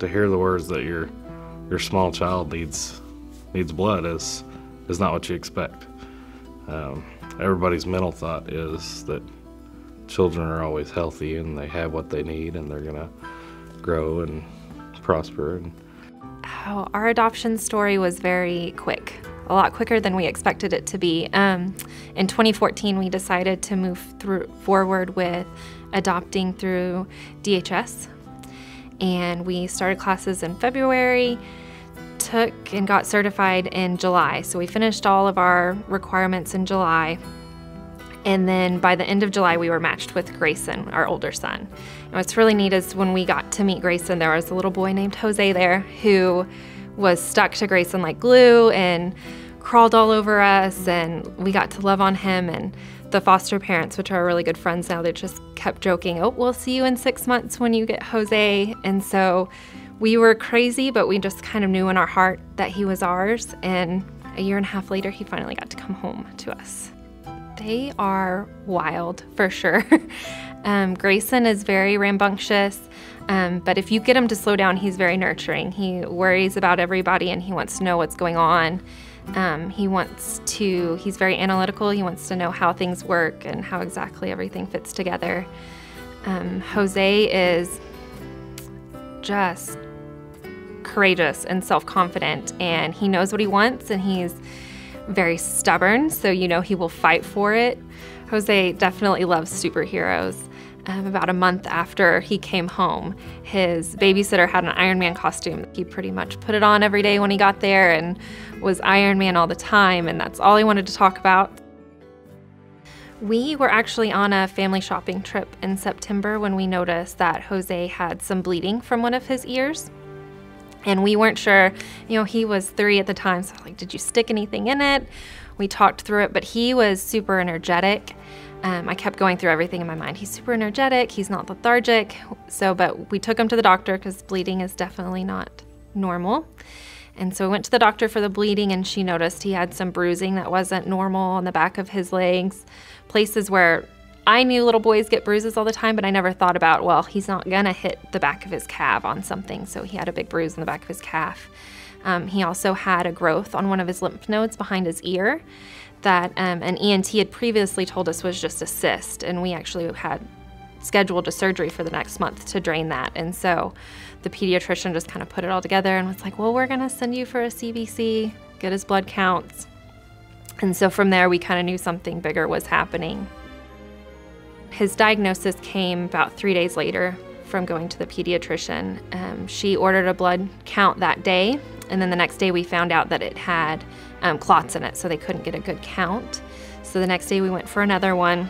to hear the words that your small child needs blood is not what you expect. Everybody's mental thought is that children are always healthy and they have what they need and they're gonna grow and prosper. Our adoption story was very quick, a lot quicker than we expected it to be. In 2014, we decided to move forward with adopting through DHS, and we started classes in February, took and got certified in July. So we finished all of our requirements in July. And then by the end of July, we were matched with Grayson, our older son. And what's really neat is when we got to meet Grayson, there was a little boy named Jose there who was stuck to Grayson like glue and crawled all over us, and we got to love on him. And the foster parents, which are really good friends now, they just kept joking, oh, we'll see you in 6 months when you get Jose. And so we were crazy, but we just kind of knew in our heart that he was ours. And a year and a half later, he finally got to come home to us. They are wild, for sure. Grayson is very rambunctious, but if you get him to slow down, he's very nurturing. He worries about everybody and he wants to know what's going on. He's very analytical. He wants to know how things work and how exactly everything fits together. Jose is just courageous and self-confident, and he knows what he wants, and he's very stubborn, so you know he will fight for it. Jose definitely loves superheroes. About a month after he came home, his babysitter had an Iron Man costume. He pretty much put it on every day when he got there and was Iron Man all the time, and that's all he wanted to talk about. We were actually on a family shopping trip in September when we noticed that Jose had some bleeding from one of his ears. And we weren't sure, he was 3 at the time, so I was like, did you stick anything in it? We talked through it, but he was super energetic. I kept going through everything in my mind. He's super energetic, he's not lethargic. But we took him to the doctor because bleeding is definitely not normal. And so we went to the doctor for the bleeding, and she noticed he had some bruising that wasn't normal on the back of his legs, places where I knew little boys get bruises all the time, but I never thought about, well, he's not gonna hit the back of his calf on something, so he had a big bruise on the back of his calf. He also had a growth on one of his lymph nodes behind his ear that an ENT had previously told us was just a cyst, and we actually had scheduled a surgery for the next month to drain that. And so the pediatrician just kind of put it all together and was like, well, we're gonna send you for a CBC, get his blood counts. And so from there, we kind of knew something bigger was happening. His diagnosis came about 3 days later from going to the pediatrician. She ordered a blood count that day, and then the next day we found out that it had clots in it, so they couldn't get a good count. So the next day we went for another one,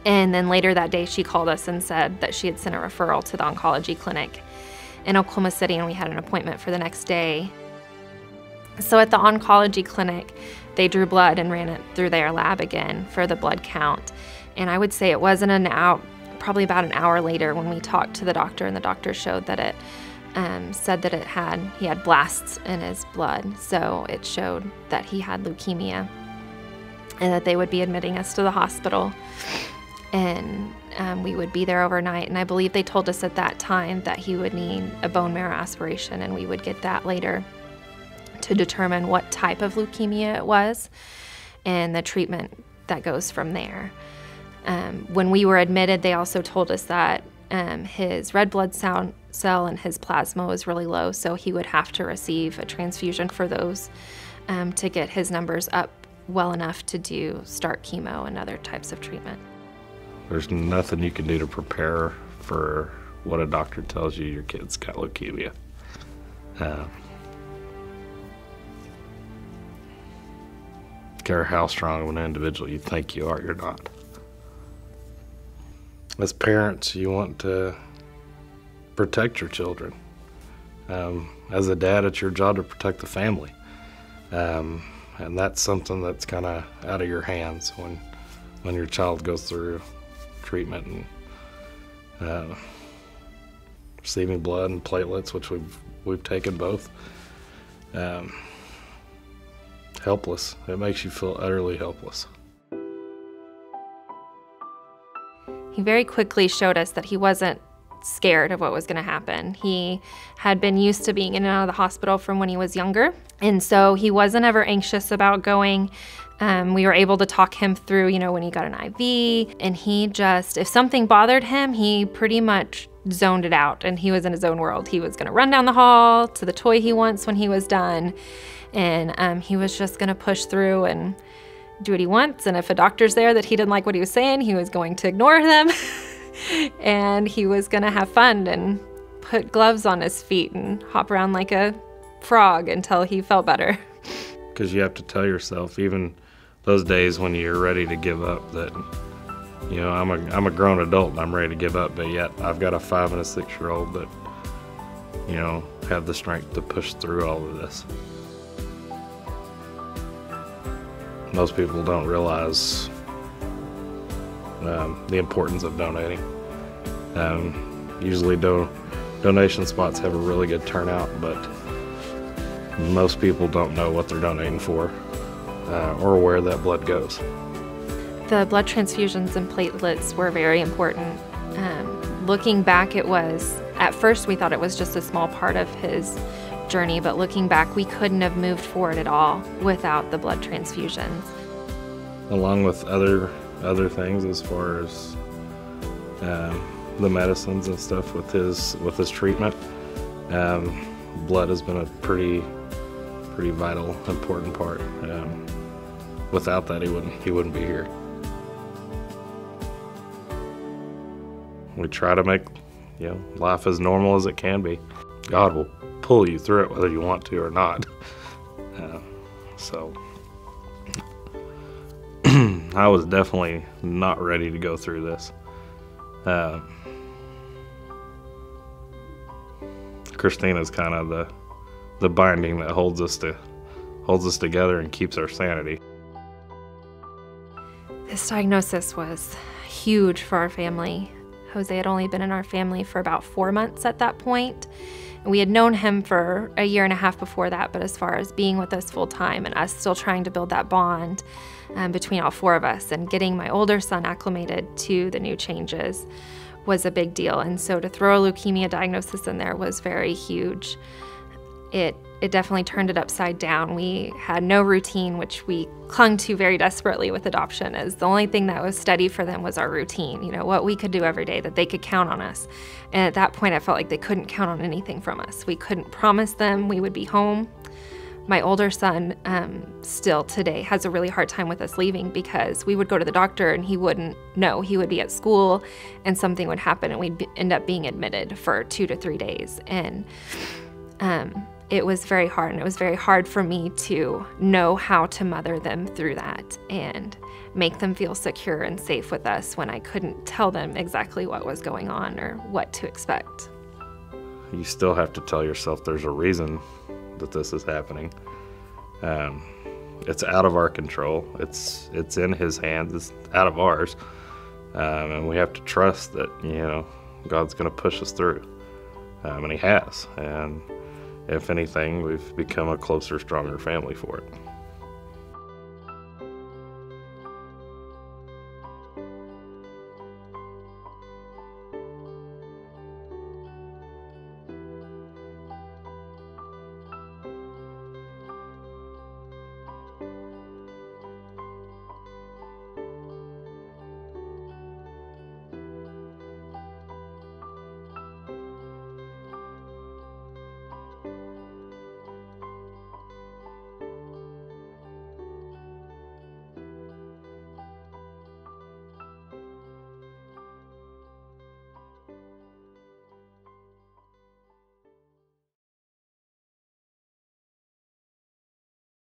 and then later that day she called us and said that she had sent a referral to the oncology clinic in Oklahoma City, and we had an appointment for the next day. So at the oncology clinic, they drew blood and ran it through their lab again for the blood count. And I would say it wasn't probably about an hour later when we talked to the doctor, and the doctor showed that it said that he had blasts in his blood. So it showed that he had leukemia and that they would be admitting us to the hospital, and we would be there overnight. And I believe they told us at that time that he would need a bone marrow aspiration, and we would get that later to determine what type of leukemia it was and the treatment that goes from there. When we were admitted, they also told us that his red blood cell and his plasma was really low, so he would have to receive a transfusion for those to get his numbers up well enough to start chemo and other types of treatment. There's nothing you can do to prepare for what a doctor tells you your kid's got leukemia. Care how strong of an individual you think you are, you're not. As parents, you want to protect your children. As a dad, it's your job to protect the family. And that's something that's kind of out of your hands when your child goes through treatment and receiving blood and platelets, which we've taken both. Helpless. It makes you feel utterly helpless. He very quickly showed us that he wasn't scared of what was going to happen. He had been used to being in and out of the hospital from when he was younger, and so he wasn't ever anxious about going. We were able to talk him through, when he got an IV, and he just, if something bothered him, he pretty much zoned it out, and he was in his own world. He was going to run down the hall to the toy he wants when he was done, and he was just going to push through and do what he wants. And if a doctor's there that he didn't like what he was saying, he was going to ignore them, and he was going to have fun and put gloves on his feet and hop around like a frog until he felt better. Because you have to tell yourself, even those days when you're ready to give up, that I'm a grown adult and I'm ready to give up, but yet I've got a 5 and a 6-year-old that have the strength to push through all of this. Most people don't realize the importance of donating. Usually donation spots have a really good turnout, but most people don't know what they're donating for or where that blood goes. The blood transfusions and platelets were very important. Looking back, at first we thought it was just a small part of his journey, but looking back, we couldn't have moved forward at all without the blood transfusions. Along with other things as far as the medicines and stuff with his treatment, blood has been a pretty vital, important part. Without that, he wouldn't be here. We try to make life as normal as it can be. God will pull you through it whether you want to or not. So I was definitely not ready to go through this. Christina's kind of the binding that holds us together and keeps our sanity. This diagnosis was huge for our family. Jose had only been in our family for about 4 months at that point. We had known him for a year and a half before that, but as far as being with us full time and us still trying to build that bond between all 4 of us and getting my older son acclimated to the new changes was a big deal. And so to throw a leukemia diagnosis in there was very huge. It definitely turned it upside down. We had no routine, which we clung to very desperately with adoption, as the only thing that was steady for them was our routine, what we could do every day, that they could count on us. And at that point, I felt like they couldn't count on anything from us. We couldn't promise them we would be home. My older son still today has a really hard time with us leaving, because we would go to the doctor and he wouldn't know. He would be at school and something would happen and we'd end up being admitted for 2 to 3 days. And it was very hard, and it was very hard for me to know how to mother them through that and make them feel secure and safe with us when I couldn't tell them exactly what was going on or what to expect. You still have to tell yourself there's a reason that this is happening. It's out of our control. It's in his hands. It's out of ours. And we have to trust that, God's going to push us through. And he has. And if anything, we've become a closer, stronger family for it.